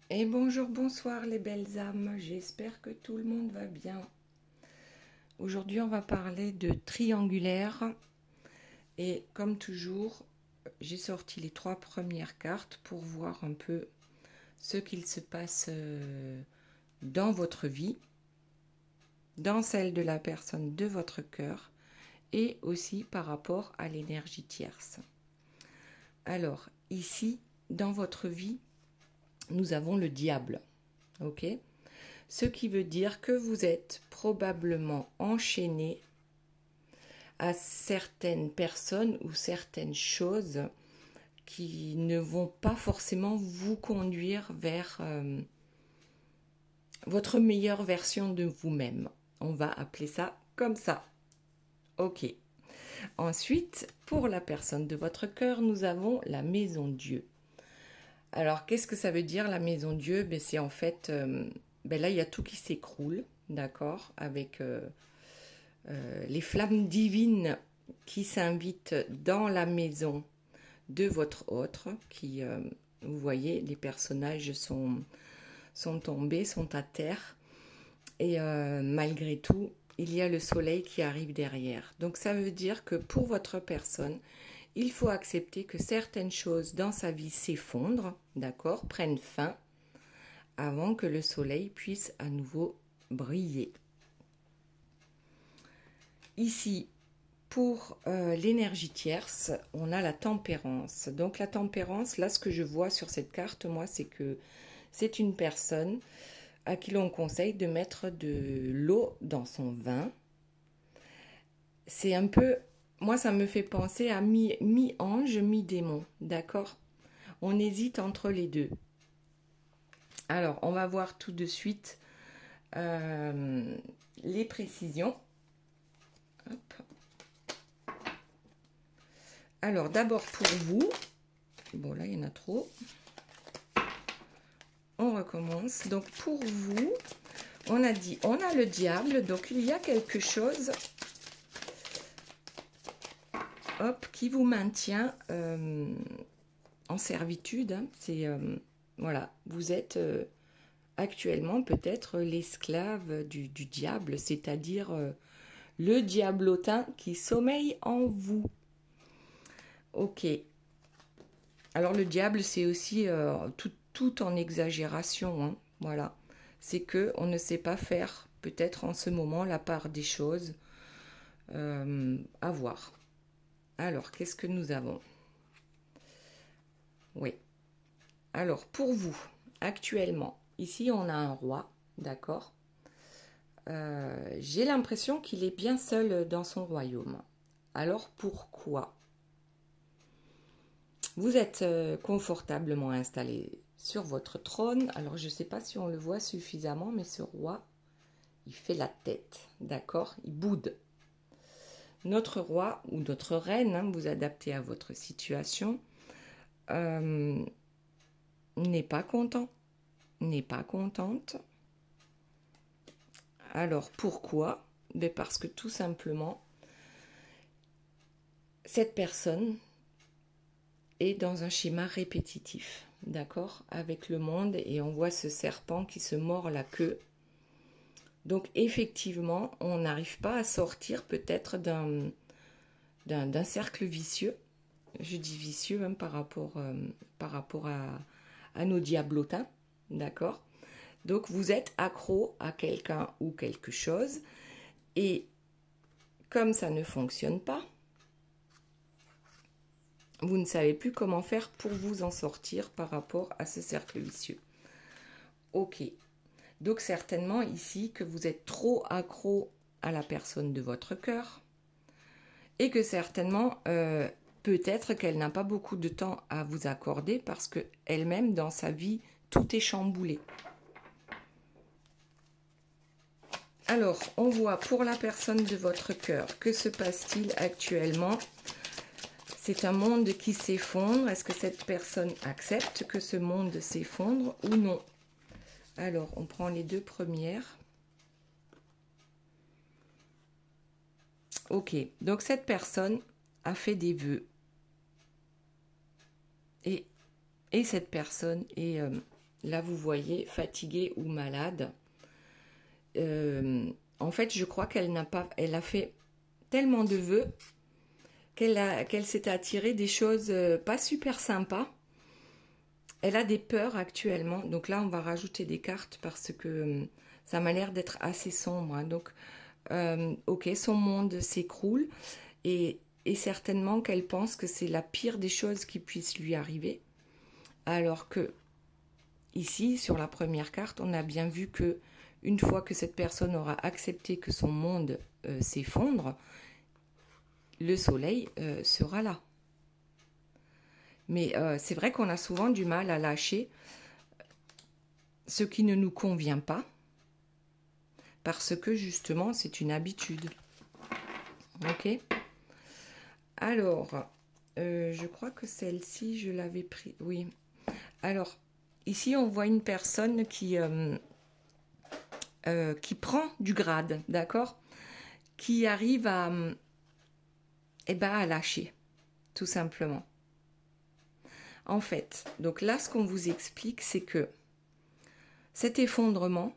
Et bonjour, bonsoir les belles âmes, j'espère que tout le monde va bien. Aujourd'hui on va parler de triangulaire et comme toujours j'ai sorti les 3 premières cartes pour voir un peu ce qu'il se passe dans votre vie, dans celle de la personne de votre cœur et aussi par rapport à l'énergie tierce. Alors ici dans votre vie nous avons le diable, ok ? Ce qui veut dire que vous êtes probablement enchaîné à certaines personnes ou certaines choses qui ne vont pas forcément vous conduire vers votre meilleure version de vous-même. On va appeler ça comme ça. Ok. Ensuite, pour la personne de votre cœur, nous avons la maison Dieu. Alors, qu'est-ce que ça veut dire la maison Dieu? C'est en fait, là, il y a tout qui s'écroule, d'accord, avec les flammes divines qui s'invitent dans la maison de votre autre, qui, vous voyez, les personnages sont tombés, sont à terre, et malgré tout, il y a le soleil qui arrive derrière. Donc ça veut dire que pour votre personne, il faut accepter que certaines choses dans sa vie s'effondrent, d'accord, prennent fin, avant que le soleil puisse à nouveau briller. Ici, pour l'énergie tierce, on a la tempérance. Donc la tempérance, là ce que je vois sur cette carte, moi, c'est que c'est une personne à qui l'on conseille de mettre de l'eau dans son vin. C'est un peu, moi ça me fait penser à mi-ange, mi-démon, d'accord? On hésite entre les deux. Alors, on va voir tout de suite les précisions. Hop. Alors, d'abord pour vous. Bon, là, il y en a trop. On recommence. Donc, pour vous, on a dit, on a le diable. Donc, il y a quelque chose qui vous maintient en servitude. Hein. C'est, voilà, vous êtes actuellement peut-être l'esclave du diable, c'est-à-dire le diablotin qui sommeille en vous. Ok. Alors le diable, c'est aussi tout en exagération. Hein. Voilà. C'est que on ne sait pas faire, peut-être en ce moment, la part des choses. À voir. Alors, qu'est-ce que nous avons? Oui. Alors, pour vous, actuellement, ici, on a un roi, d'accord? J'ai l'impression qu'il est bien seul dans son royaume. Alors, pourquoi? Vous êtes confortablement installé sur votre trône. Alors, je ne sais pas si on le voit suffisamment, mais ce roi, il fait la tête, d'accord? Il boude. Notre roi ou notre reine, hein, vous adaptez à votre situation, n'est pas content, n'est pas contente. Alors, pourquoi? Parce que tout simplement, cette personne est dans un schéma répétitif, d'accord, avec le monde, et on voit ce serpent qui se mord la queue. Donc effectivement, on n'arrive pas à sortir peut-être d'un cercle vicieux. Je dis vicieux hein, par rapport à nos diablotins, d'accord. Donc vous êtes accro à quelqu'un ou quelque chose, et comme ça ne fonctionne pas, vous ne savez plus comment faire pour vous en sortir par rapport à ce cercle vicieux. Ok. Donc certainement ici que vous êtes trop accro à la personne de votre cœur et que certainement peut-être qu'elle n'a pas beaucoup de temps à vous accorder parce que elle-même dans sa vie tout est chamboulé. Alors on voit pour la personne de votre cœur, que se passe-t-il actuellement? C'est un monde qui s'effondre. Est-ce que cette personne accepte que ce monde s'effondre ou non? Alors, on prend les 2 premières. Ok, donc cette personne a fait des vœux. Et cette personne est là vous voyez, fatiguée ou malade. En fait, je crois elle a fait tellement de vœux qu'elle s'est attirée des choses pas super sympas. Elle a des peurs actuellement. Donc là, on va rajouter des cartes parce que ça m'a l'air d'être assez sombre. Hein. Donc, ok, son monde s'écroule et certainement qu'elle pense que c'est la pire des choses qui puisse lui arriver. Alors que ici, sur la première carte, on a bien vu que une fois que cette personne aura accepté que son monde s'effondre, le soleil sera là. Mais c'est vrai qu'on a souvent du mal à lâcher ce qui ne nous convient pas, parce que justement, c'est une habitude. Ok? Alors, je crois que celle-ci, je l'avais prise. Oui. Alors, ici, on voit une personne qui prend du grade, d'accord? Qui arrive à lâcher, tout simplement. En fait, donc là, ce qu'on vous explique, c'est que cet effondrement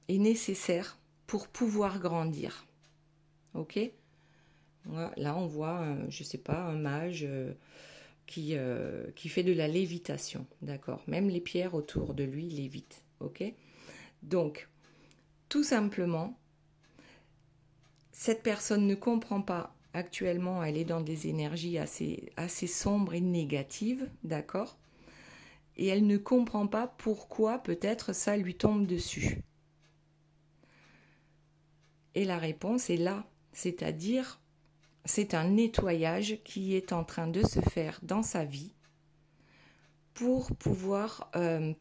est nécessaire pour pouvoir grandir. Ok? Là, on voit, je ne sais pas, un mage qui fait de la lévitation. D'accord? Même les pierres autour de lui lévitent. Ok? Donc, tout simplement, cette personne ne comprend pas. Actuellement, elle est dans des énergies assez sombres et négatives, d'accord? Et elle ne comprend pas pourquoi peut-être ça lui tombe dessus. Et la réponse est là, c'est-à-dire c'est un nettoyage qui est en train de se faire dans sa vie pour pouvoir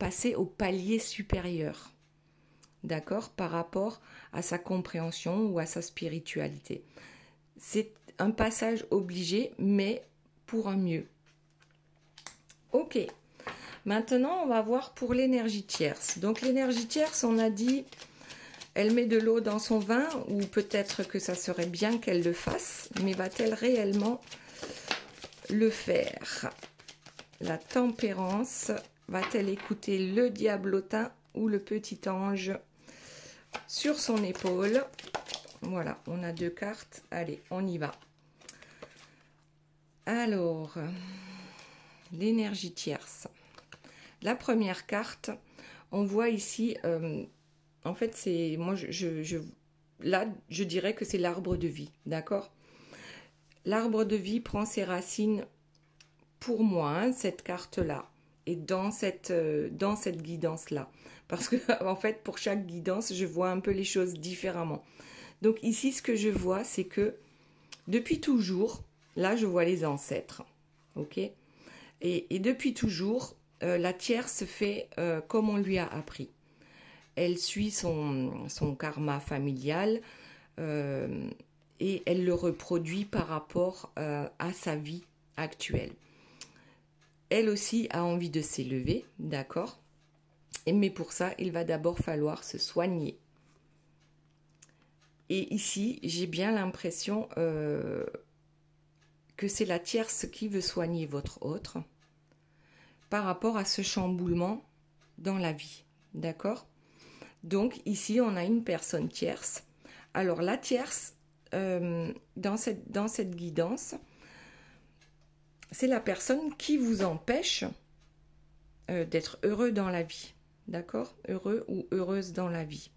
passer au palier supérieur, d'accord, par rapport à sa compréhension ou à sa spiritualité. C'est un passage obligé, mais pour un mieux. Ok, maintenant on va voir pour l'énergie tierce. Donc l'énergie tierce, on a dit, elle met de l'eau dans son vin, ou peut-être que ça serait bien qu'elle le fasse, mais va-t-elle réellement le faire? La tempérance, va-t-elle écouter le diablotin ou le petit ange sur son épaule? Voilà, on a 2 cartes. Allez, on y va. Alors, l'énergie tierce. La première carte, on voit ici, en fait, c'est moi, là, je dirais que c'est l'arbre de vie, d'accord? L'arbre de vie prend ses racines, pour moi, hein, cette carte-là, et dans cette guidance-là. Parce que, en fait, pour chaque guidance, je vois un peu les choses différemment. Donc ici, ce que je vois, c'est que depuis toujours, là, je vois les ancêtres, ok? Et depuis toujours, la tierce fait comme on lui a appris. Elle suit son karma familial et elle le reproduit par rapport à sa vie actuelle. Elle aussi a envie de s'élever, d'accord? Mais pour ça, il va d'abord falloir se soigner. Et ici, j'ai bien l'impression que c'est la tierce qui veut soigner votre autre par rapport à ce chamboulement dans la vie, d'accord? Donc ici, on a une personne tierce. Alors la tierce, dans cette guidance, c'est la personne qui vous empêche d'être heureux dans la vie, d'accord? Heureux ou heureuse dans la vie.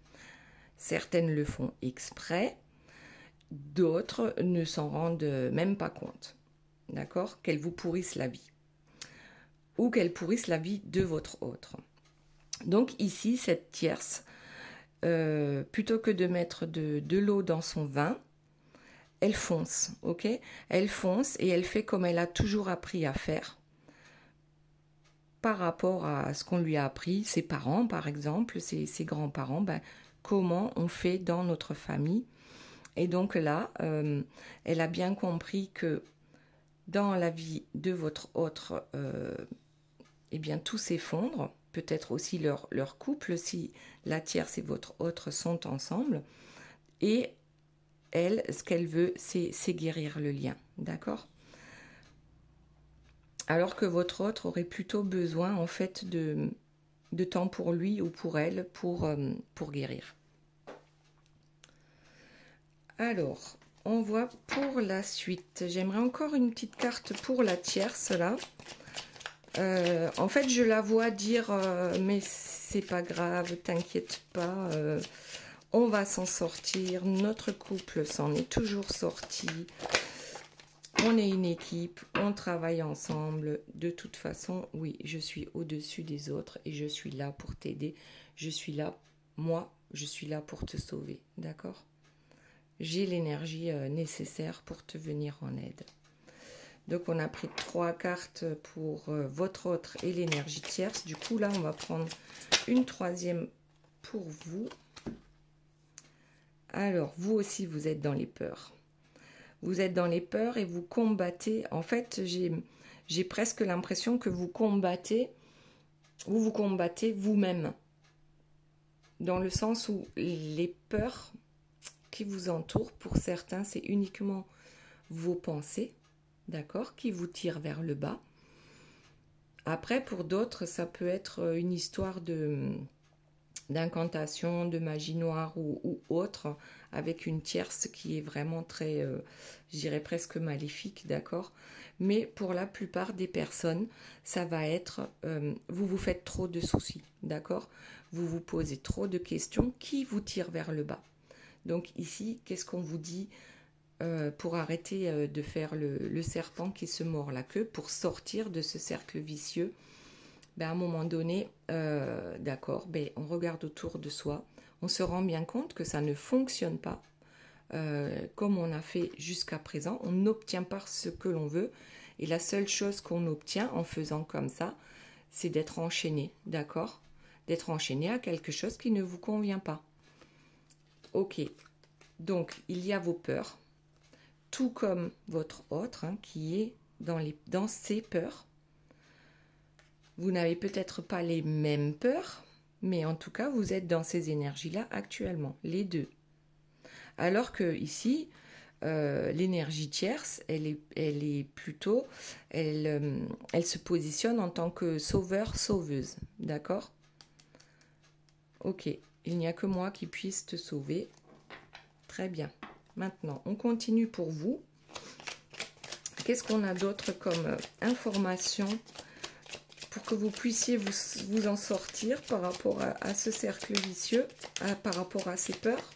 Certaines le font exprès, d'autres ne s'en rendent même pas compte, d'accord? Qu'elles vous pourrissent la vie ou qu'elles pourrissent la vie de votre autre. Donc ici, cette tierce, plutôt que de mettre de l'eau dans son vin, elle fonce, ok? Elle fonce et elle fait comme elle a toujours appris à faire par rapport à ce qu'on lui a appris, ses parents par exemple, ses grands-parents, ben, comment on fait dans notre famille. Et donc là, elle a bien compris que dans la vie de votre autre, eh bien tout s'effondre, peut-être aussi leur couple, si la tierce et votre autre sont ensemble. Et elle, ce qu'elle veut, c'est guérir le lien, d'accord? Alors que votre autre aurait plutôt besoin, en fait, de temps pour lui ou pour elle pour guérir. Alors, on voit pour la suite. J'aimerais encore une petite carte pour la tierce, là. En fait, je la vois dire mais c'est pas grave, t'inquiète pas, on va s'en sortir, notre couple s'en est toujours sorti, on est une équipe, on travaille ensemble, de toute façon, oui, je suis au-dessus des autres et je suis là pour t'aider, je suis là, moi, je suis là pour te sauver, d'accord? J'ai l'énergie nécessaire pour te venir en aide. Donc, on a pris 3 cartes pour votre autre et l'énergie tierce. Du coup, là, on va prendre une 3e pour vous. Alors, vous aussi, vous êtes dans les peurs. Vous êtes dans les peurs et vous combattez. En fait, j'ai presque l'impression que vous combattez vous-même. Dans le sens où les peurs qui vous entourent, pour certains, c'est uniquement vos pensées. D'accord, qui vous tire vers le bas. Après, pour d'autres, ça peut être une histoire d'incantation, de magie noire ou autre, avec une tierce qui est vraiment très, je dirais presque maléfique, d'accord. Mais pour la plupart des personnes, ça va être, vous vous faites trop de soucis, d'accord. Vous vous posez trop de questions qui vous tirent vers le bas. Donc ici, qu'est-ce qu'on vous dit ? Pour arrêter de faire le serpent qui se mord la queue, pour sortir de ce cercle vicieux, à un moment donné, d'accord, on regarde autour de soi, on se rend bien compte que ça ne fonctionne pas comme on a fait jusqu'à présent, on n'obtient pas ce que l'on veut, et la seule chose qu'on obtient en faisant comme ça, c'est d'être enchaîné, d'accord, d'être enchaîné à quelque chose qui ne vous convient pas. Ok, donc il y a vos peurs, tout comme votre autre qui est dans ses peurs. Vous n'avez peut-être pas les mêmes peurs, mais en tout cas, vous êtes dans ces énergies-là actuellement, les deux. Alors que ici, l'énergie tierce, elle se positionne en tant que sauveur-sauveuse, d'accord? Ok, il n'y a que moi qui puisse te sauver. Très bien. Maintenant, on continue pour vous. Qu'est-ce qu'on a d'autre comme information pour que vous puissiez vous en sortir par rapport à ce cercle vicieux, par rapport à ces peurs?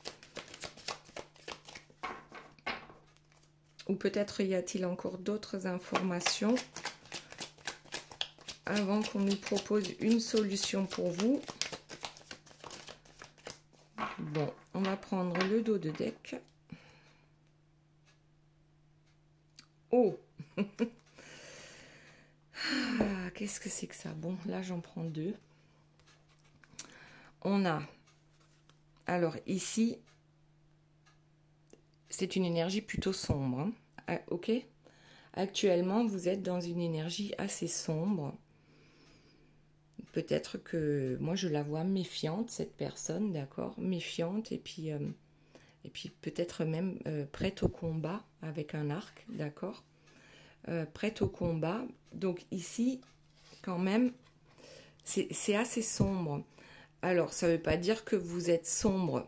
Ou peut-être y a-t-il encore d'autres informations avant qu'on nous propose une solution pour vous? Bon, on va prendre le dos de deck. Oh ah, qu'est-ce que c'est que ça? Bon, là, j'en prends 2. On a... Alors, ici, c'est une énergie plutôt sombre. Hein. Ah, ok? Actuellement, vous êtes dans une énergie assez sombre. Peut-être que... Moi, je la vois méfiante, cette personne, d'accord? Méfiante, et puis peut-être même prête au combat avec un arc, d'accord? Prête au combat. Donc ici, quand même, c'est assez sombre. Alors, ça ne veut pas dire que vous êtes sombre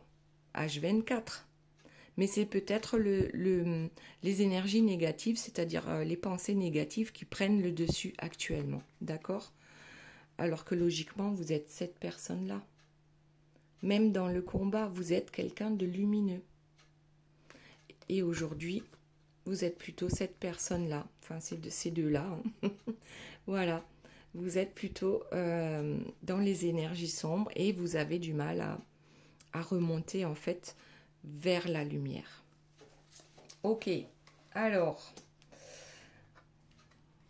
H24, mais c'est peut-être les énergies négatives, c'est-à-dire les pensées négatives qui prennent le dessus actuellement, d'accord? Alors que logiquement, vous êtes cette personne-là. Même dans le combat, vous êtes quelqu'un de lumineux. Et aujourd'hui, vous êtes plutôt cette personne-là. Enfin, c'est de ces deux-là. Hein. Voilà. Vous êtes plutôt dans les énergies sombres et vous avez du mal à remonter, en fait, vers la lumière. Ok. Alors,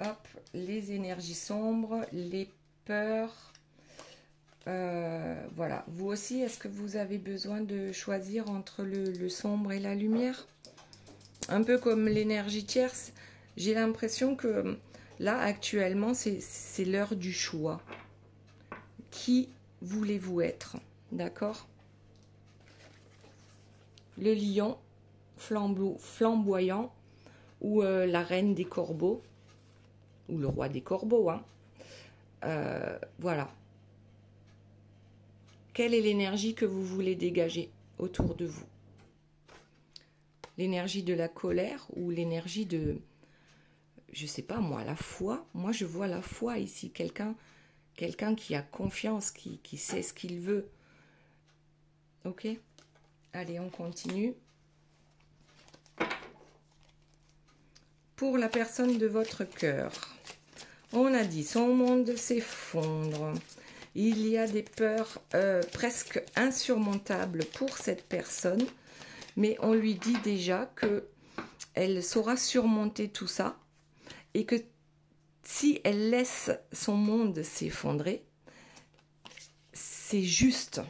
hop, les énergies sombres, les peurs. Voilà. Vous aussi, est-ce que vous avez besoin de choisir entre le sombre et la lumière? Un peu comme l'énergie tierce, j'ai l'impression que là, actuellement, c'est l'heure du choix. Qui voulez-vous être? D'accord? Le lion flamboyant ou la reine des corbeaux ou le roi des corbeaux. Hein. Voilà. quelle est l'énergie que vous voulez dégager autour de vous? L'énergie de la colère ou l'énergie de, je sais pas moi, la foi? Moi, je vois la foi ici. Quelqu'un qui a confiance, qui sait ce qu'il veut. Ok? Allez, on continue. Pour la personne de votre cœur, on a dit son monde s'effondre. Il y a des peurs presque insurmontables pour cette personne, mais on lui dit déjà qu'elle saura surmonter tout ça et que si elle laisse son monde s'effondrer, c'est juste,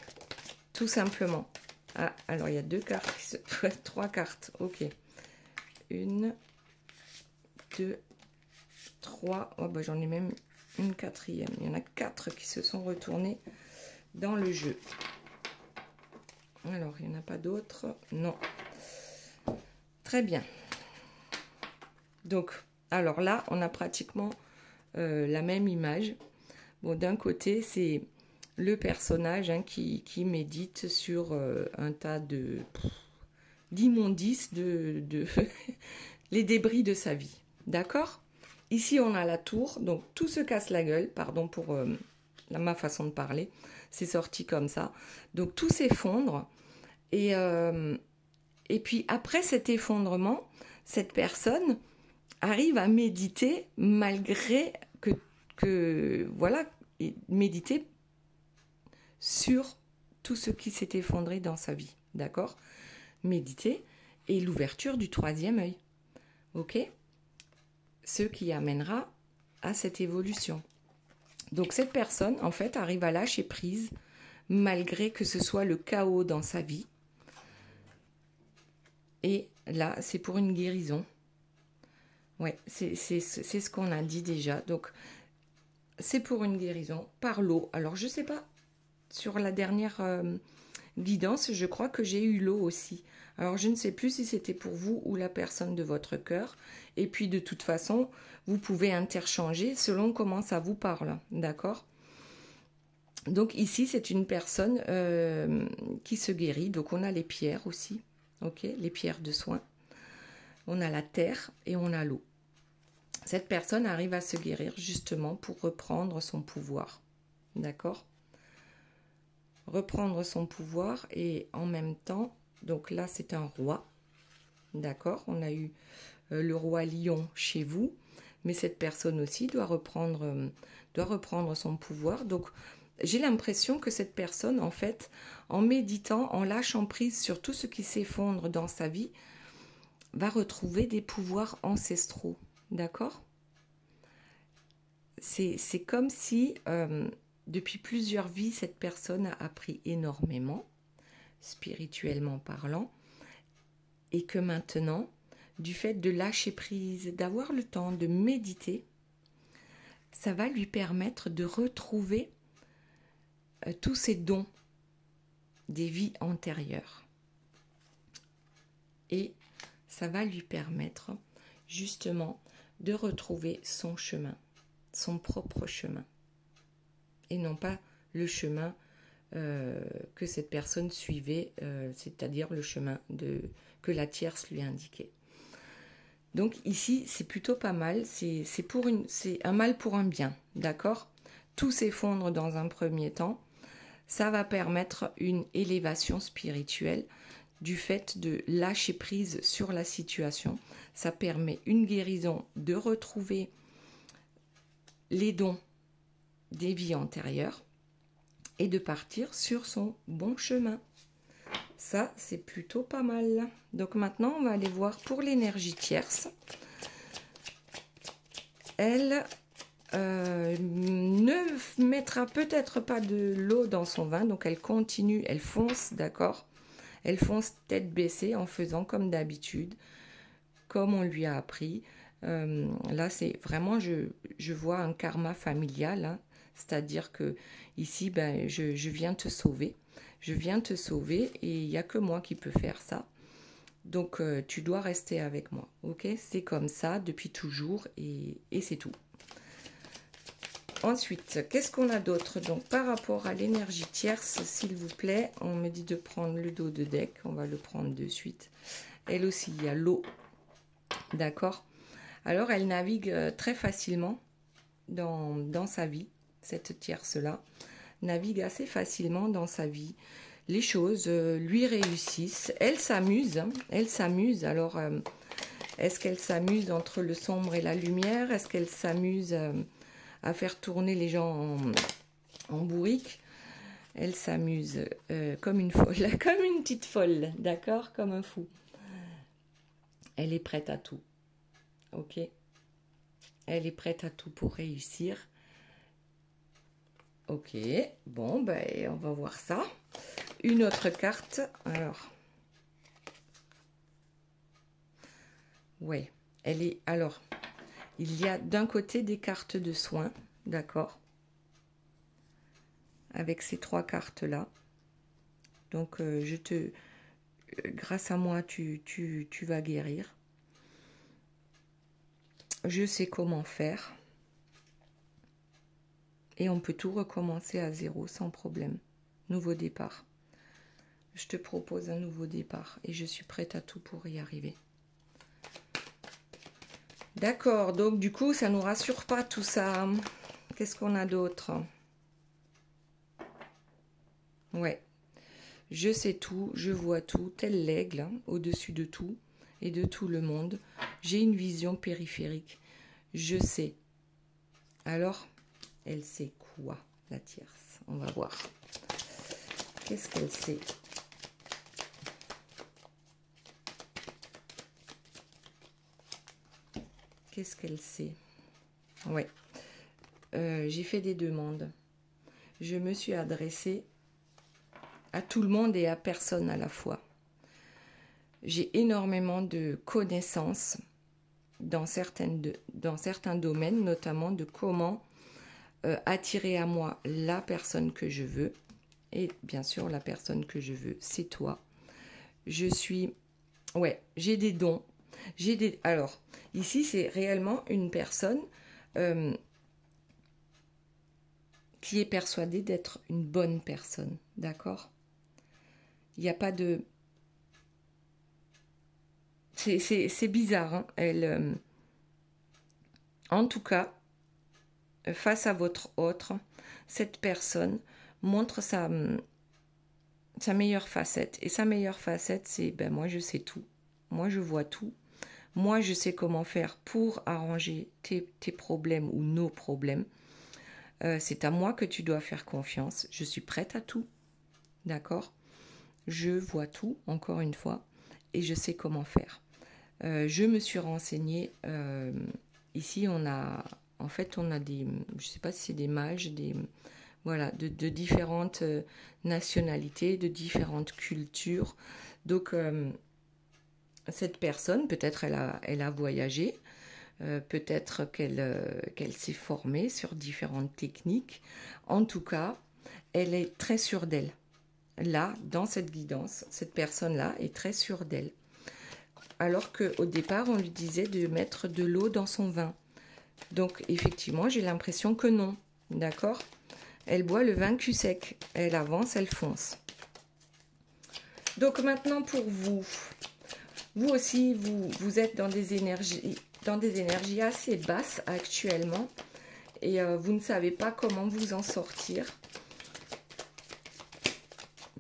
tout simplement. Ah, alors il y a deux cartes, trois cartes, ok. Une, deux, trois, oh bah j'en ai même une quatrième. Il y en a 4 qui se sont retournés dans le jeu. Alors, il n'y en a pas d'autres? Non. Très bien. Donc, alors là, on a pratiquement la même image. Bon, d'un côté, c'est le personnage qui médite sur un tas d'immondices, de les débris de sa vie. D'accord? Ici, on a la tour, donc tout se casse la gueule, pardon pour ma façon de parler, c'est sorti comme ça. Donc tout s'effondre, et puis après cet effondrement, cette personne arrive à méditer malgré voilà, méditer sur tout ce qui s'est effondré dans sa vie, d'accord? Méditer et l'ouverture du 3e œil, ok? Ce qui amènera à cette évolution. Donc cette personne, en fait, arrive à lâcher prise, malgré que ce soit le chaos dans sa vie. Et là, c'est pour une guérison. Ouais, c'est ce qu'on a dit déjà. Donc, c'est pour une guérison par l'eau. Alors, je ne sais pas, sur la dernière guidance, je crois que j'ai eu l'eau aussi. Alors, je ne sais plus si c'était pour vous ou la personne de votre cœur. Et puis, de toute façon, vous pouvez interchanger selon comment ça vous parle. D'accord? Donc, ici, c'est une personne qui se guérit. Donc, on a les pierres aussi. Ok? Les pierres de soin. On a la terre et on a l'eau. Cette personne arrive à se guérir justement pour reprendre son pouvoir. D'accord? Reprendre son pouvoir et en même temps... Donc là, c'est un roi, d'accord? On a eu le roi lion chez vous, mais cette personne aussi doit reprendre son pouvoir. Donc, j'ai l'impression que cette personne, en fait, en méditant, en lâchant prise sur tout ce qui s'effondre dans sa vie, va retrouver des pouvoirs ancestraux, d'accord? C'est comme si, depuis plusieurs vies, cette personne a appris énormément, spirituellement parlant, et que maintenant, du fait de lâcher prise, d'avoir le temps de méditer, ça va lui permettre de retrouver tous ses dons des vies antérieures. Et ça va lui permettre justement de retrouver son chemin, son propre chemin, et non pas le chemin que cette personne suivait, c'est-à-dire le chemin que la tierce lui indiquait. Donc ici, c'est plutôt pas mal, c'est un mal pour un bien, d'accord? Tout s'effondre dans un premier temps, ça va permettre une élévation spirituelle du fait de lâcher prise sur la situation. Ça permet une guérison, de retrouver les dons des vies antérieures, et de partir sur son bon chemin. Ça, c'est plutôt pas mal. Donc maintenant, on va aller voir pour l'énergie tierce. Elle ne mettra peut-être pas de l'eau dans son vin, donc elle continue, elle fonce, d'accord? Elle fonce tête baissée en faisant comme d'habitude, comme on lui a appris. Là, c'est vraiment, je vois un karma familial, hein. C'est-à-dire que ici, ben, je viens te sauver. Je viens te sauver et il n'y a que moi qui peux faire ça. Donc, tu dois rester avec moi. Ok? C'est comme ça depuis toujours et c'est tout. Ensuite, qu'est-ce qu'on a d'autre? Donc, par rapport à l'énergie tierce, s'il vous plaît, on me dit de prendre le dos de deck. On va le prendre de suite. Elle aussi, il y a l'eau. D'accord? Alors, elle navigue très facilement dans sa vie. Cette tierce-là navigue assez facilement dans sa vie. Les choses lui réussissent. Elle s'amuse. Hein, elle s'amuse. Alors, est-ce qu'elle s'amuse entre le sombre et la lumière? Est-ce qu'elle s'amuse à faire tourner les gens en bourrique? Elle s'amuse comme une folle, comme une petite folle, d'accord? Comme un fou. Elle est prête à tout, ok? Elle est prête à tout pour réussir. Ok, bon, ben, on va voir ça. Une autre carte, alors. Ouais, elle est... Alors, il y a d'un côté des cartes de soins, d'accord? Avec ces 3 cartes-là. Donc, grâce à moi, tu vas guérir. Je sais comment faire. Et on peut tout recommencer à zéro sans problème. Nouveau départ. Je te propose un nouveau départ et je suis prête à tout pour y arriver. D'accord, donc du coup, ça ne nous rassure pas tout ça. Qu'est-ce qu'on a d'autre? Ouais. Je sais tout, je vois tout, tel l'aigle, hein, au-dessus de tout et de tout le monde. J'ai une vision périphérique. Je sais. Alors, elle sait quoi, la tierce? On va voir. Qu'est-ce qu'elle sait? Qu'est-ce qu'elle sait? Ouais. J'ai fait des demandes. Je me suis adressée à tout le monde et à personne à la fois. J'ai énormément de connaissances dans certains domaines, notamment de comment attirer à moi la personne que je veux. Et bien sûr, la personne que je veux, c'est toi. Je suis... Ouais, j'ai des dons. Alors, ici, c'est réellement une personne qui est persuadée d'être une bonne personne. D'accord? Il n'y a pas de... C'est bizarre. Hein? Elle, en tout cas, face à votre autre, cette personne montre sa meilleure facette. Et sa meilleure facette, c'est, ben moi, je sais tout. Moi, je vois tout. Moi, je sais comment faire pour arranger tes problèmes ou nos problèmes. C'est à moi que tu dois faire confiance. Je suis prête à tout. D'accord? Je vois tout, encore une fois, et je sais comment faire. Je me suis renseignée. Ici, on a des... Je ne sais pas si c'est des mages, voilà, de différentes nationalités, de différentes cultures. Donc, cette personne, peut-être elle a voyagé, peut-être qu'elle s'est formée sur différentes techniques. En tout cas, elle est très sûre d'elle. Là, dans cette guidance, cette personne-là est très sûre d'elle. Alors qu'au départ, on lui disait de mettre de l'eau dans son vin. Donc, effectivement, j'ai l'impression que non. D'accord? Elle boit le vin cul sec. Elle avance, elle fonce. Donc, maintenant, pour vous... Vous aussi, vous êtes dans des énergies assez basses actuellement et vous ne savez pas comment vous en sortir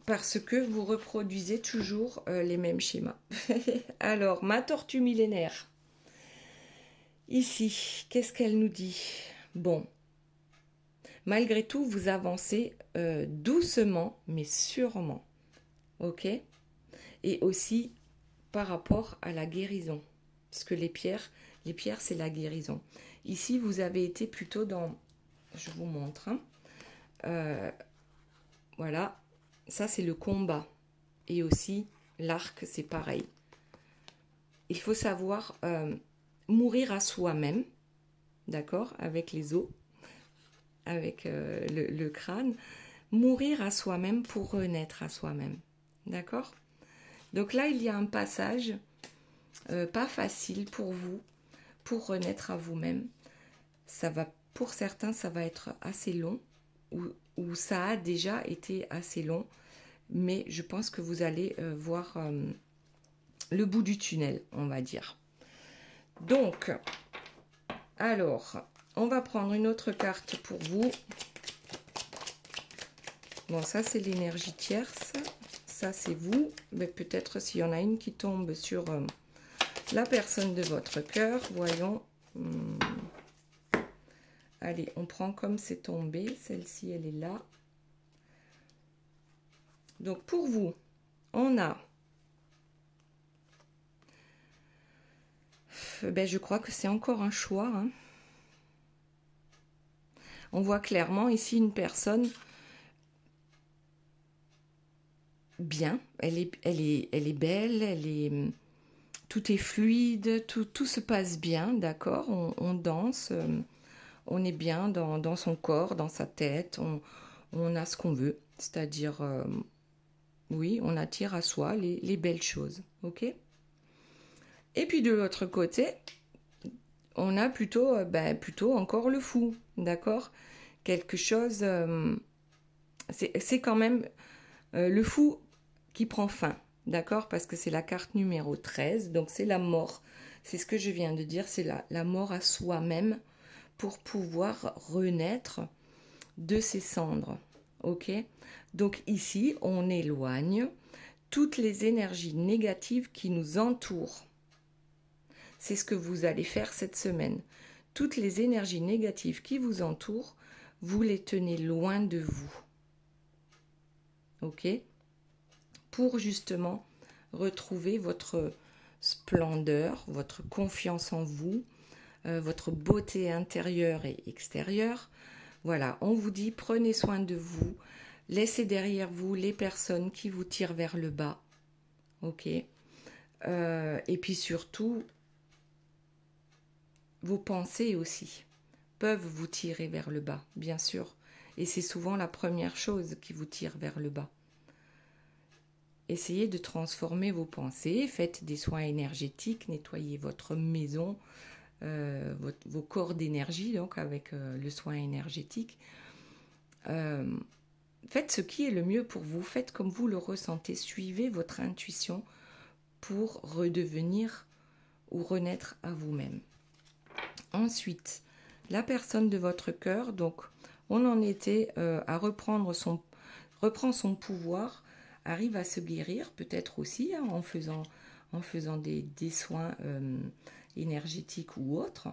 parce que vous reproduisez toujours les mêmes schémas. Alors, ma tortue millénaire, ici, qu'est-ce qu'elle nous dit? Bon, malgré tout, vous avancez doucement mais sûrement, ok? Et aussi par rapport à la guérison. Parce que les pierres c'est la guérison. Ici, vous avez été plutôt dans... Je vous montre. Hein, voilà. Ça, c'est le combat. Et aussi, l'arc, c'est pareil. Il faut savoir mourir à soi-même. D'accord? Avec les os. Avec le crâne. Mourir à soi-même pour renaître à soi-même. D'accord? Donc là, il y a un passage pas facile pour vous, pour renaître à vous-même. Ça va Pour certains, ça va être assez long, ou ça a déjà été assez long, mais je pense que vous allez voir le bout du tunnel, on va dire. Donc, alors, on va prendre une autre carte pour vous. Bon, ça, c'est l'énergie tierce. Ça, c'est vous. Mais peut-être s'il y en a une qui tombe sur la personne de votre cœur. Voyons. Allez, on prend comme c'est tombé. Celle-ci, elle est là. Donc, pour vous, on a... Ben, je crois que c'est encore un choix. Hein. On voit clairement ici une personne bien. Elle est belle, tout est fluide, tout se passe bien, d'accord, on danse, on est bien dans son corps, dans sa tête, on a ce qu'on veut, c'est-à-dire, oui, on attire à soi les belles choses, ok. Et puis de l'autre côté, on a plutôt encore le fou, d'accord, quelque chose, c'est quand même le fou qui prend fin, d'accord, parce que c'est la carte numéro 13, donc c'est la mort. C'est ce que je viens de dire, c'est la mort à soi-même pour pouvoir renaître de ses cendres, ok. Donc ici, on éloigne toutes les énergies négatives qui nous entourent. C'est ce que vous allez faire cette semaine. Toutes les énergies négatives qui vous entourent, vous les tenez loin de vous, ok, pour justement retrouver votre splendeur, votre confiance en vous, votre beauté intérieure et extérieure. Voilà, on vous dit prenez soin de vous, laissez derrière vous les personnes qui vous tirent vers le bas, ok. Et puis surtout, vos pensées aussi peuvent vous tirer vers le bas, bien sûr. Et c'est souvent la première chose qui vous tire vers le bas. Essayez de transformer vos pensées, faites des soins énergétiques, nettoyez votre maison, vos corps d'énergie, donc avec le soin énergétique. Faites ce qui est le mieux pour vous, faites comme vous le ressentez, suivez votre intuition pour redevenir ou renaître à vous-même. Ensuite, la personne de votre cœur, donc on en était à reprend son pouvoir, arrive à se guérir, peut-être aussi hein, en faisant des soins énergétiques ou autres.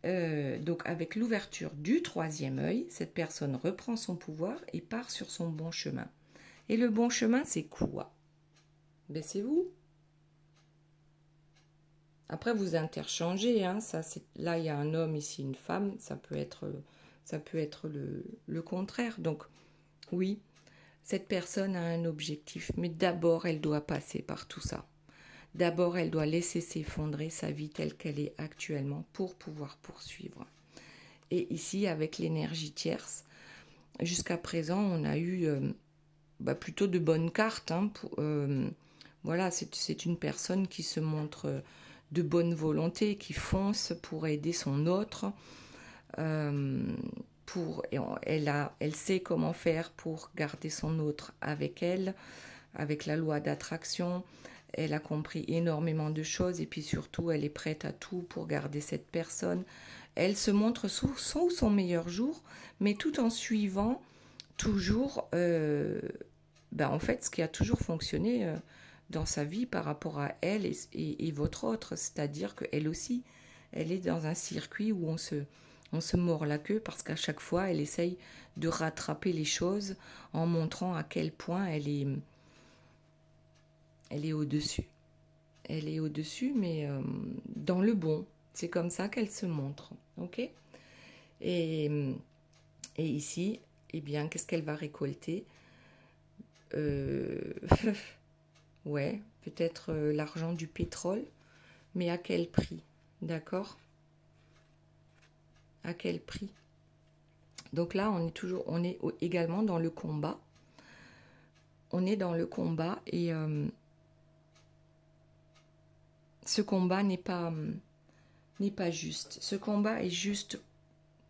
Donc avec l'ouverture du troisième œil, cette personne reprend son pouvoir et part sur son bon chemin. Et le bon chemin, c'est quoi? Ben, c'est vous. Après, vous interchangez. Hein, là, il y a un homme, ici une femme. Ça peut être le contraire. Donc, oui, cette personne a un objectif. Mais d'abord, elle doit passer par tout ça. D'abord, elle doit laisser s'effondrer sa vie telle qu'elle est actuellement pour pouvoir poursuivre. Et ici, avec l'énergie tierce, jusqu'à présent, on a eu plutôt de bonnes cartes. Hein, voilà, c'est une personne qui se montre de bonne volonté, qui fonce pour aider son autre. Elle sait comment faire pour garder son autre avec elle, avec la loi d'attraction. Elle a compris énormément de choses et puis surtout, elle est prête à tout pour garder cette personne. Elle se montre sous son meilleur jour, mais tout en suivant toujours en fait, ce qui a toujours fonctionné dans sa vie par rapport à elle et votre autre, c'est-à-dire qu'elle aussi, elle est dans un circuit où on se mord la queue parce qu'à chaque fois, elle essaye de rattraper les choses en montrant à quel point elle est au-dessus. Elle est au-dessus, mais dans le bon. C'est comme ça qu'elle se montre, ok ? Et ici, eh bien, qu'est-ce qu'elle va récolter ? Ouais, peut-être l'argent du pétrole, mais à quel prix, d'accord? À quel prix? Donc là, on est également dans le combat. On est dans le combat et ce combat n'est pas juste. Ce combat est juste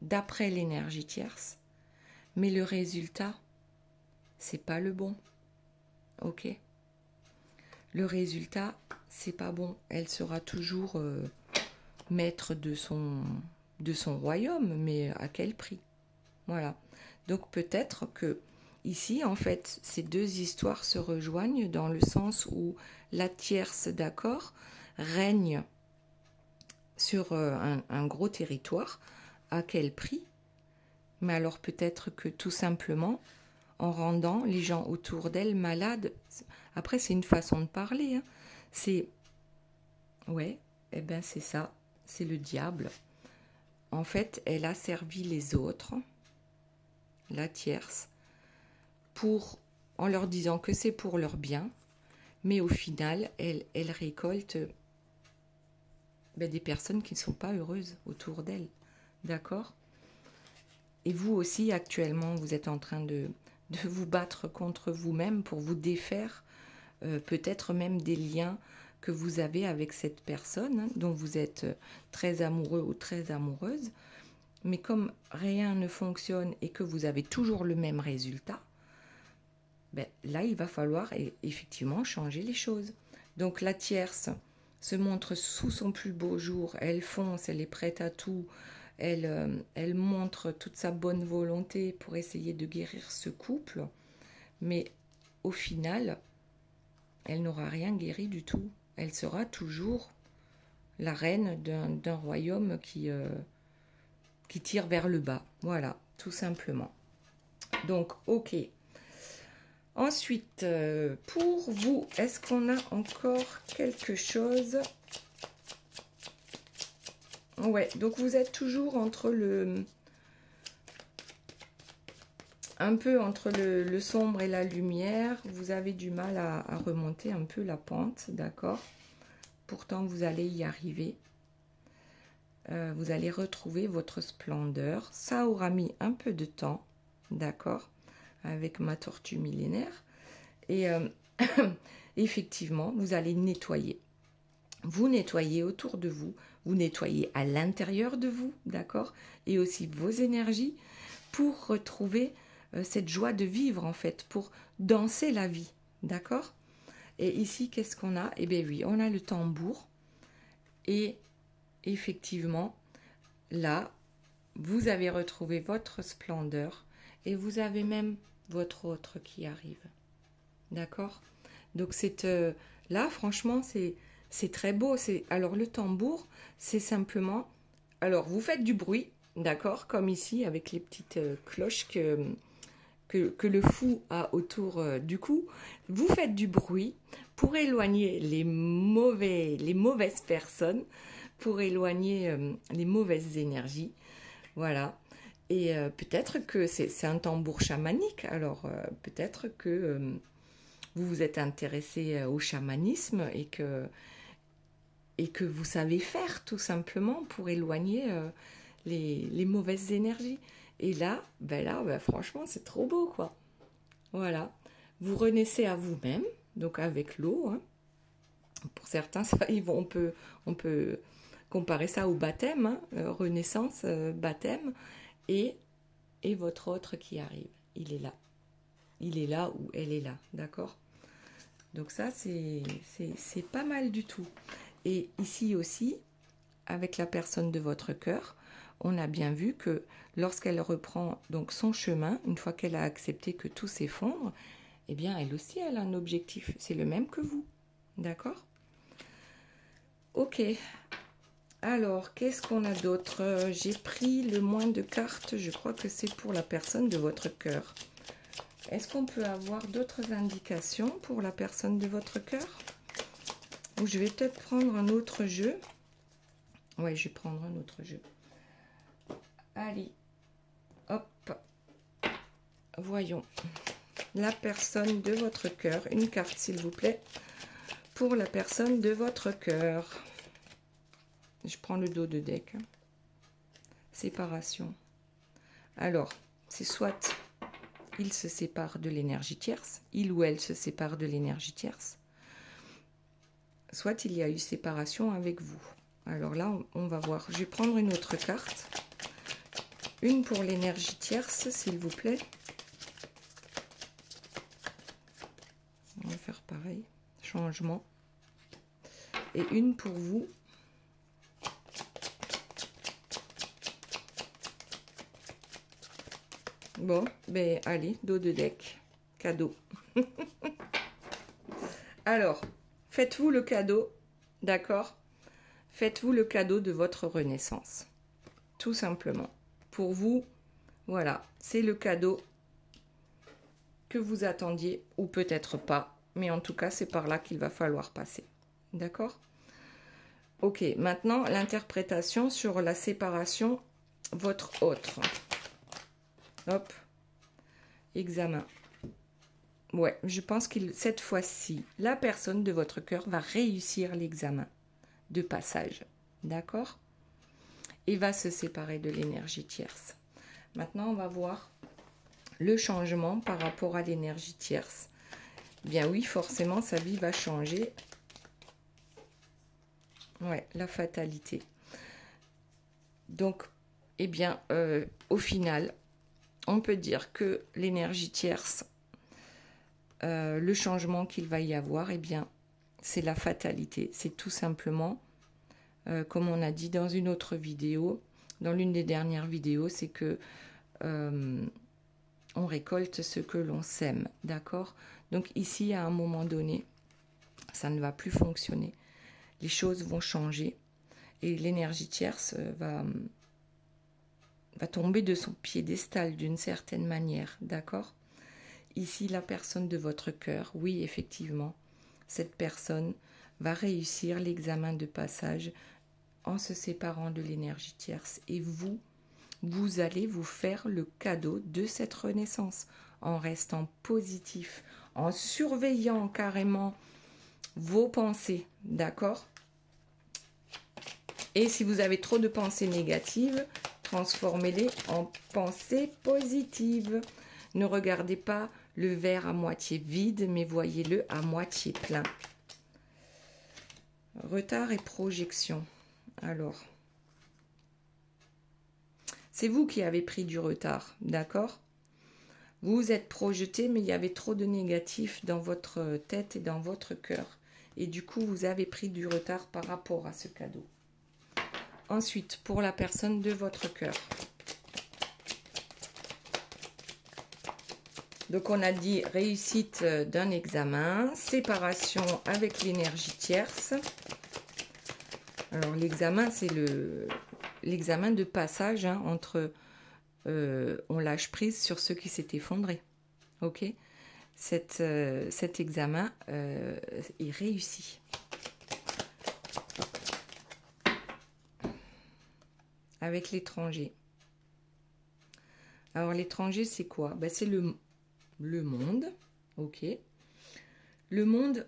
d'après l'énergie tierce, mais le résultat, c'est pas le bon. Ok? Le résultat, c'est pas bon. Elle sera toujours maître de son royaume, mais à quel prix? Voilà. Donc peut-être que ici, en fait, ces deux histoires se rejoignent dans le sens où la tierce, d'accord, règne sur un gros territoire. À quel prix? Mais alors peut-être que tout simplement, en rendant les gens autour d'elle malades. Après, c'est une façon de parler. Hein. C'est... Ouais, eh ben c'est ça. C'est le diable. En fait, elle a servi les autres, la tierce, en leur disant que c'est pour leur bien, mais au final, elle récolte des personnes qui ne sont pas heureuses autour d'elle. D'accord? Et vous aussi, actuellement, vous êtes en train de vous battre contre vous-même pour vous défaire peut-être même des liens que vous avez avec cette personne hein, dont vous êtes très amoureux ou très amoureuse. Mais comme rien ne fonctionne et que vous avez toujours le même résultat, là, il va falloir effectivement changer les choses. Donc la tierce se montre sous son plus beau jour, elle fonce, elle est prête à tout, elle montre toute sa bonne volonté pour essayer de guérir ce couple, mais au final, elle n'aura rien guéri du tout. Elle sera toujours la reine d'un royaume qui tire vers le bas. Voilà, tout simplement. Donc, ok. Ensuite, pour vous, est-ce qu'on a encore quelque chose? Ouais, donc vous êtes toujours entre un peu entre le sombre et la lumière. Vous avez du mal à remonter un peu la pente, d'accord? Pourtant, vous allez y arriver. Vous allez retrouver votre splendeur. Ça aura mis un peu de temps, d'accord? Avec ma tortue millénaire. Et effectivement, vous allez nettoyer. Vous nettoyez autour de vous, vous nettoyez à l'intérieur de vous, d'accord? Et aussi vos énergies pour retrouver cette joie de vivre, en fait, pour danser la vie, d'accord? Et ici, qu'est-ce qu'on a? Eh bien oui, on a le tambour. Et effectivement, là, vous avez retrouvé votre splendeur et vous avez même votre autre qui arrive. D'accord? Donc là, franchement, c'est très beau. Alors le tambour, c'est simplement... Alors, vous faites du bruit, d'accord? Comme ici, avec les petites cloches que le fou a autour du cou. Vous faites du bruit pour éloigner les mauvaises personnes, pour éloigner les mauvaises énergies. Voilà. Et peut-être que c'est un tambour chamanique. Alors, peut-être que vous vous êtes intéressé au chamanisme et que vous savez faire tout simplement pour éloigner les mauvaises énergies. Et là, franchement, c'est trop beau, quoi. Voilà. Vous renaissez à vous-même, donc avec l'eau. Hein. Pour certains, on peut comparer ça au baptême, hein, renaissance, baptême, et votre autre qui arrive. Il est là. Il est là ou elle est là, d'accord? Donc ça, c'est pas mal du tout. Et ici aussi, avec la personne de votre cœur, on a bien vu que lorsqu'elle reprend donc son chemin, une fois qu'elle a accepté que tout s'effondre, eh bien, elle aussi, elle a un objectif. C'est le même que vous. D'accord? Ok. Alors, qu'est-ce qu'on a d'autre? J'ai pris le moins de cartes. Je crois que c'est pour la personne de votre cœur. Est-ce qu'on peut avoir d'autres indications pour la personne de votre cœur? Ou je vais peut-être prendre un autre jeu. Ouais, je vais prendre un autre jeu. Allez, hop. Voyons. La personne de votre cœur. Une carte, s'il vous plaît, pour la personne de votre cœur. Je prends le dos de deck. Séparation. Alors, c'est soit il se sépare de l'énergie tierce, il ou elle se sépare de l'énergie tierce, soit il y a eu séparation avec vous. Alors là, on va voir. Je vais prendre une autre carte une pour l'énergie tierce, s'il vous plaît. On va faire pareil, changement. Et une pour vous. Bon, ben allez, dos de deck, cadeau. Alors, faites-vous le cadeau, d'accord? Faites-vous le cadeau de votre renaissance, tout simplement. Pour vous, voilà, c'est le cadeau que vous attendiez, ou peut-être pas, mais en tout cas, c'est par là qu'il va falloir passer, d'accord? Ok, maintenant, l'interprétation sur la séparation, votre autre. Hop, examen. Ouais, je pense que cette fois-ci, la personne de votre cœur va réussir l'examen de passage. D'accord? Et va se séparer de l'énergie tierce. Maintenant, on va voir le changement par rapport à l'énergie tierce. Bien oui, forcément, sa vie va changer. Ouais, la fatalité. Donc, eh bien, au final, on peut dire que l'énergie tierce, le changement qu'il va y avoir, eh bien, c'est la fatalité. C'est tout simplement, comme on a dit dans une autre vidéo, dans l'une des dernières vidéos, c'est que on récolte ce que l'on sème, d'accord? Donc ici, à un moment donné, ça ne va plus fonctionner. Les choses vont changer et l'énergie tierce va tomber de son piédestal d'une certaine manière, d'accord? Ici, la personne de votre cœur, oui, effectivement, cette personne va réussir l'examen de passage en se séparant de l'énergie tierce. Et vous allez vous faire le cadeau de cette renaissance en restant positif, en surveillant carrément vos pensées, d'accord? Et si vous avez trop de pensées négatives, transformez-les en pensées positives. Ne regardez pas le verre à moitié vide, mais voyez-le à moitié plein. Retard et projection. Alors, c'est vous qui avez pris du retard, d'accord? Vous vous êtes projeté, mais il y avait trop de négatifs dans votre tête et dans votre cœur. Et du coup, vous avez pris du retard par rapport à ce cadeau. Ensuite, pour la personne de votre cœur. Donc, on a dit réussite d'un examen, séparation avec l'énergie tierce. Alors, l'examen, c'est l'examen de passage hein, entre on lâche prise sur ce qui s'est effondré. Ok? Cet examen est réussi. Avec l'étranger. Alors, l'étranger, c'est quoi? Ben, c'est le monde. Ok? Le monde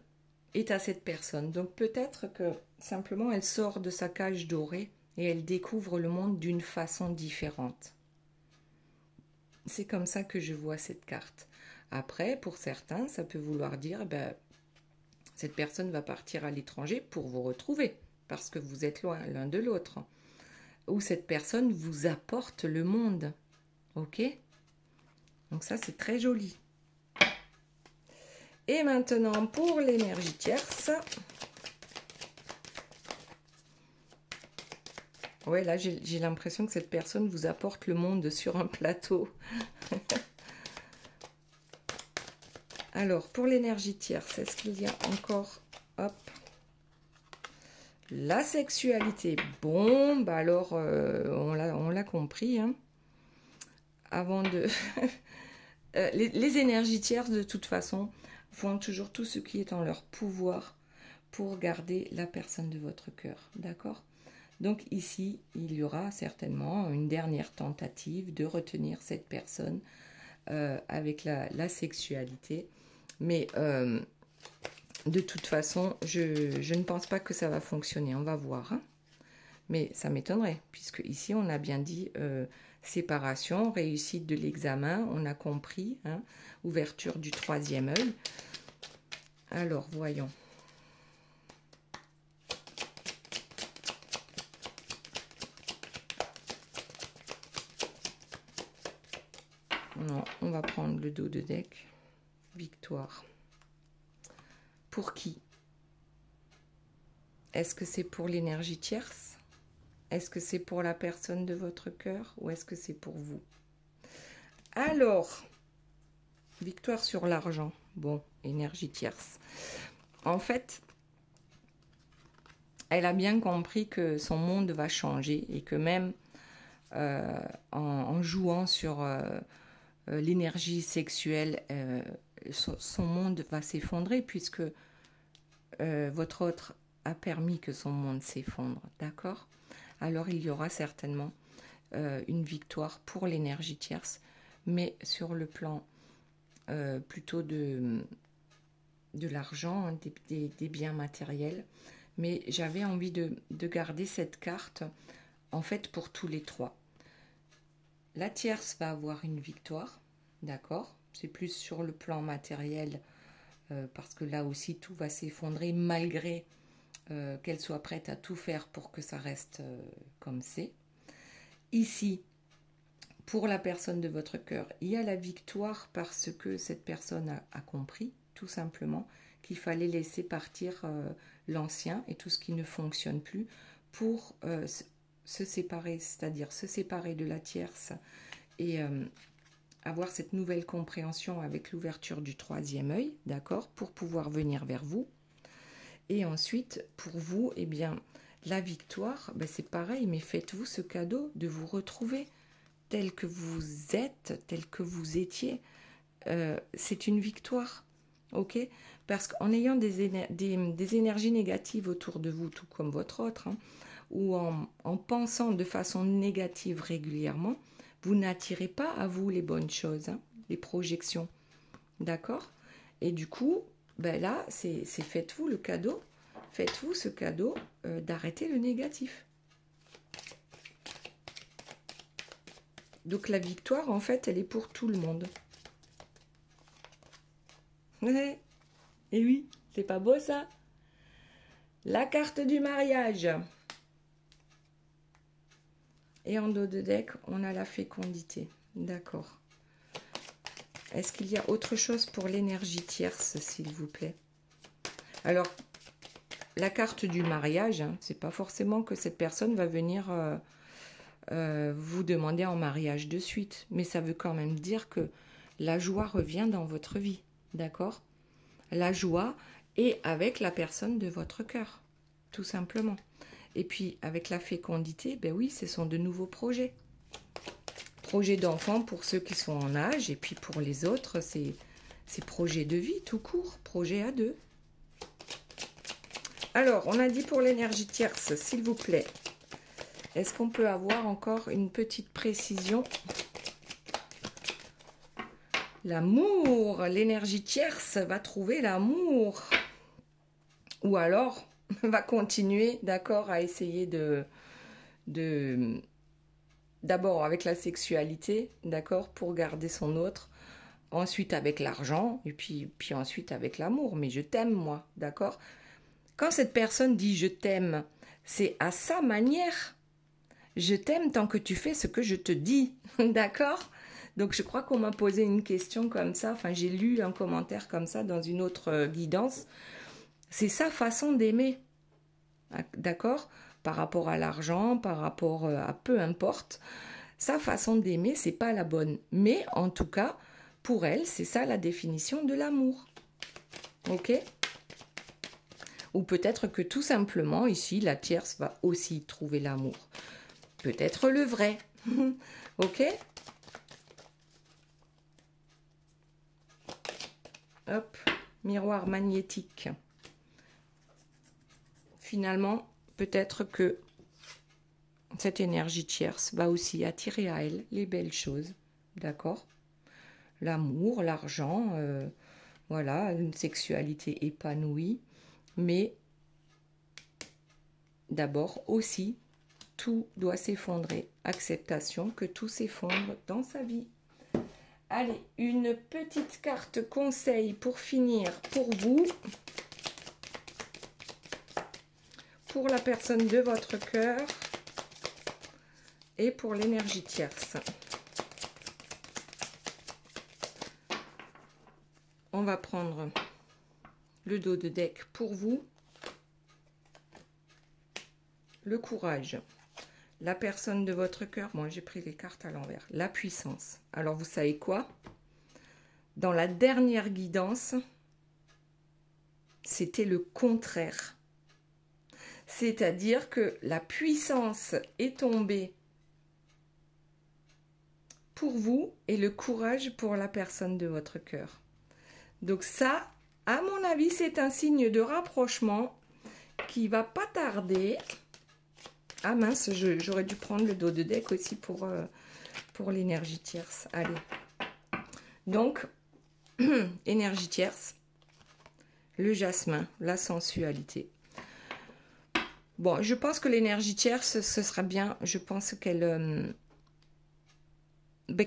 est à cette personne. Donc, peut-être que simplement, elle sort de sa cage dorée et elle découvre le monde d'une façon différente. C'est comme ça que je vois cette carte. Après, pour certains, ça peut vouloir dire ben, cette personne va partir à l'étranger pour vous retrouver, parce que vous êtes loin l'un de l'autre. Ou cette personne vous apporte le monde. Ok? Donc ça, c'est très joli. Et maintenant, pour l'énergie tierce. Ouais, là, j'ai l'impression que cette personne vous apporte le monde sur un plateau. Alors, pour l'énergie tierce, est-ce qu'il y a encore... Hop. La sexualité. Bon, bah alors, on l'a compris. Hein. Avant de... les énergies tierces, de toute façon, font toujours tout ce qui est en leur pouvoir pour garder la personne de votre cœur. D'accord ? Donc ici, il y aura certainement une dernière tentative de retenir cette personne avec la sexualité. Mais de toute façon, je ne pense pas que ça va fonctionner. On va voir. Hein. Mais ça m'étonnerait, puisque ici, on a bien dit séparation, réussite de l'examen. On a compris, hein, ouverture du troisième œil. Alors, voyons. On va prendre le dos de deck. Victoire. Pour qui? Est-ce que c'est pour l'énergie tierce? Est-ce que c'est pour la personne de votre cœur? Ou est-ce que c'est pour vous? Alors, victoire sur l'argent. Bon, énergie tierce. En fait, elle a bien compris que son monde va changer et que même en jouant sur l'énergie sexuelle, son monde va s'effondrer puisque votre autre a permis que son monde s'effondre, d'accord? Alors il y aura certainement une victoire pour l'énergie tierce, mais sur le plan plutôt de l'argent, des biens matériels. Mais j'avais envie de garder cette carte, en fait, pour tous les trois. La tierce va avoir une victoire, d'accord? C'est plus sur le plan matériel, parce que là aussi, tout va s'effondrer, malgré qu'elle soit prête à tout faire pour que ça reste comme c'est. Ici, pour la personne de votre cœur, il y a la victoire parce que cette personne a compris, tout simplement, qu'il fallait laisser partir l'ancien et tout ce qui ne fonctionne plus pour se séparer, c'est-à-dire se séparer de la tierce et avoir cette nouvelle compréhension avec l'ouverture du troisième œil, d'accord, pour pouvoir venir vers vous. Et ensuite, pour vous, eh bien, la victoire, ben c'est pareil, mais faites-vous ce cadeau de vous retrouver tel que vous êtes, tel que vous étiez. C'est une victoire, ok? Parce qu'en ayant des énergies négatives autour de vous, tout comme votre autre, hein, ou en pensant de façon négative régulièrement, vous n'attirez pas à vous les bonnes choses, hein, les projections, d'accord? Et du coup, ben là, c'est faites-vous le cadeau, faites-vous ce cadeau d'arrêter le négatif. Donc la victoire, en fait, elle est pour tout le monde. Ouais. Et oui, c'est pas beau ça? La carte du mariage. Et en dos de deck, on a la fécondité. D'accord. Est-ce qu'il y a autre chose pour l'énergie tierce, s'il vous plaît? Alors, la carte du mariage, hein, c'est pas forcément que cette personne va venir vous demander en mariage de suite. Mais ça veut quand même dire que la joie revient dans votre vie. D'accord? La joie est avec la personne de votre cœur, tout simplement. Et puis, avec la fécondité, ben oui, ce sont de nouveaux projets. Projets d'enfants pour ceux qui sont en âge, et puis pour les autres, c'est projets de vie, tout court, projets à deux. Alors, on a dit pour l'énergie tierce, s'il vous plaît, est-ce qu'on peut avoir encore une petite précision? L'amour, l'énergie tierce va trouver l'amour. Ou alors, va continuer, d'accord, à essayer d'abord avec la sexualité, d'accord, pour garder son autre, ensuite avec l'argent, et puis ensuite avec l'amour. Mais je t'aime, moi, d'accord? Quand cette personne dit « je t'aime », c'est à sa manière. Je t'aime tant que tu fais ce que je te dis, d'accord? Donc je crois qu'on m'a posé une question comme ça, enfin j'ai lu un commentaire comme ça dans une autre guidance. C'est sa façon d'aimer, d'accord? Par rapport à l'argent, par rapport à peu importe. Sa façon d'aimer, c'est pas la bonne. Mais en tout cas, pour elle, c'est ça la définition de l'amour. Ok? Ou peut-être que tout simplement, ici, la tierce va aussi trouver l'amour. Peut-être le vrai. Ok? Hop, miroir magnétique. Finalement, peut-être que cette énergie tierce va aussi attirer à elle les belles choses, d'accord? L'amour, l'argent, voilà, une sexualité épanouie, mais d'abord aussi, tout doit s'effondrer. Acceptation que tout s'effondre dans sa vie. Allez, une petite carte conseil pour finir pour vous. Pour la personne de votre cœur et pour l'énergie tierce. on va prendre le dos de deck pour vous. Le courage. La personne de votre cœur. Moi, j'ai pris les cartes à l'envers. La puissance. Alors, vous savez quoi? Dans la dernière guidance, c'était le contraire. C'est-à-dire que la puissance est tombée pour vous et le courage pour la personne de votre cœur. Donc ça, à mon avis, c'est un signe de rapprochement qui va pas tarder. Ah mince, j'aurais dû prendre le dos de deck aussi pour l'énergie tierce. Allez. Donc, énergie tierce, le jasmin, la sensualité. Bon, je pense que l'énergie tierce, ce sera bien. Je pense qu'elle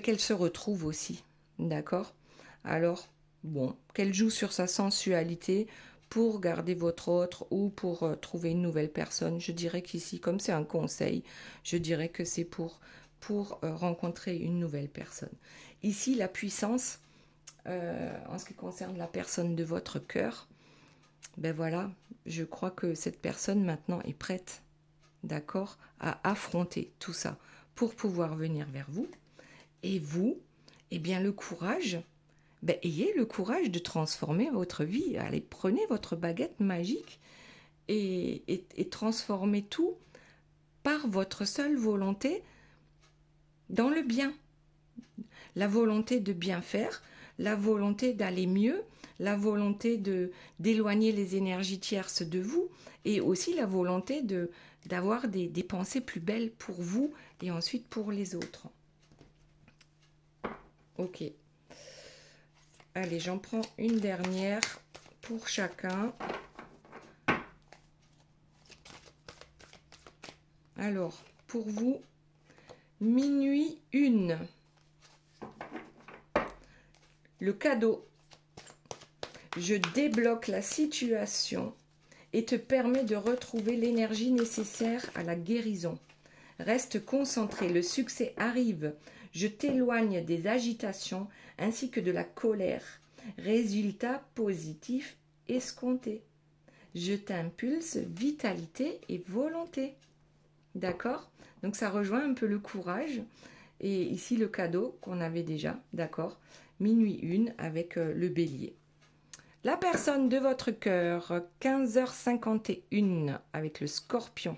qu'elle se retrouve aussi. D'accord? Alors, bon, qu'elle joue sur sa sensualité pour garder votre autre ou pour trouver une nouvelle personne. Je dirais qu'ici, comme c'est un conseil, je dirais que c'est pour rencontrer une nouvelle personne. Ici, la puissance, en ce qui concerne la personne de votre cœur, ben voilà, je crois que cette personne maintenant est prête, d'accord, à affronter tout ça pour pouvoir venir vers vous. Et vous, eh bien le courage, ben, ayez le courage de transformer votre vie. Allez, prenez votre baguette magique et transformez tout par votre seule volonté dans le bien. La volonté de bien faire, la volonté d'aller mieux, la volonté d'éloigner les énergies tierces de vous et aussi la volonté d'avoir des pensées plus belles pour vous et ensuite pour les autres. Ok. Allez, j'en prends une dernière pour chacun. Alors, pour vous, minuit 1. Le cadeau. Je débloque la situation et te permets de retrouver l'énergie nécessaire à la guérison. Reste concentré, le succès arrive. Je t'éloigne des agitations ainsi que de la colère. Résultat positif escompté. Je t'impulse vitalité et volonté. D'accord? Donc ça rejoint un peu le courage. Et ici le cadeau qu'on avait déjà. D'accord? Minuit 1 avec le bélier. La personne de votre cœur, 15h51 avec le scorpion.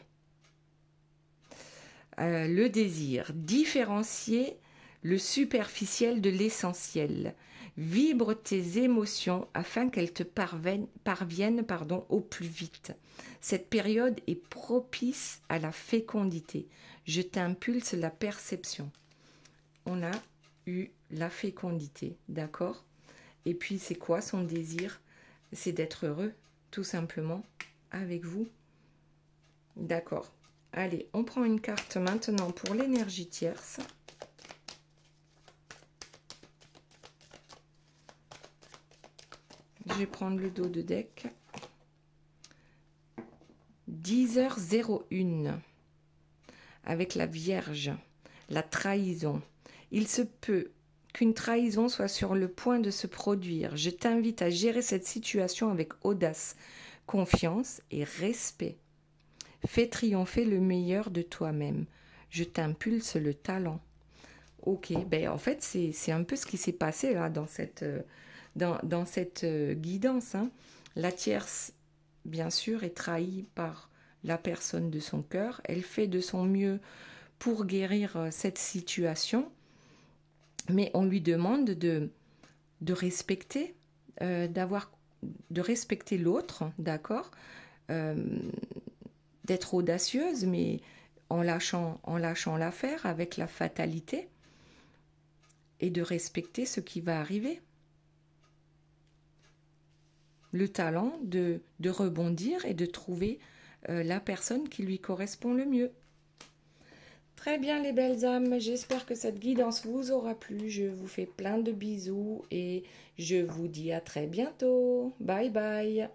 Le désir, différencier le superficiel de l'essentiel. Vibre tes émotions afin qu'elles te parviennent au plus vite. Cette période est propice à la fécondité. Je t'impulse la perception. On a eu la fécondité, d'accord? Et puis c'est quoi son désir? C'est d'être heureux, tout simplement, avec vous. D'accord. Allez, on prend une carte maintenant pour l'énergie tierce. Je vais prendre le dos de deck. 10h01 avec la Vierge, la trahison. Il se peut qu'une trahison soit sur le point de se produire. Je t'invite à gérer cette situation avec audace, confiance et respect. Fais triompher le meilleur de toi-même. Je t'impulse le talent. Ok, ben en fait, c'est un peu ce qui s'est passé là dans cette guidance. Hein. La tierce, bien sûr, est trahie par la personne de son cœur. Elle fait de son mieux pour guérir cette situation. Mais on lui demande de respecter, de respecter l'autre, d'accord, d'être audacieuse, mais en lâchant l'affaire avec la fatalité et de respecter ce qui va arriver. Le talent de rebondir et de trouver la personne qui lui correspond le mieux. Très bien les belles âmes, j'espère que cette guidance vous aura plu. Je vous fais plein de bisous et je vous dis à très bientôt. Bye bye.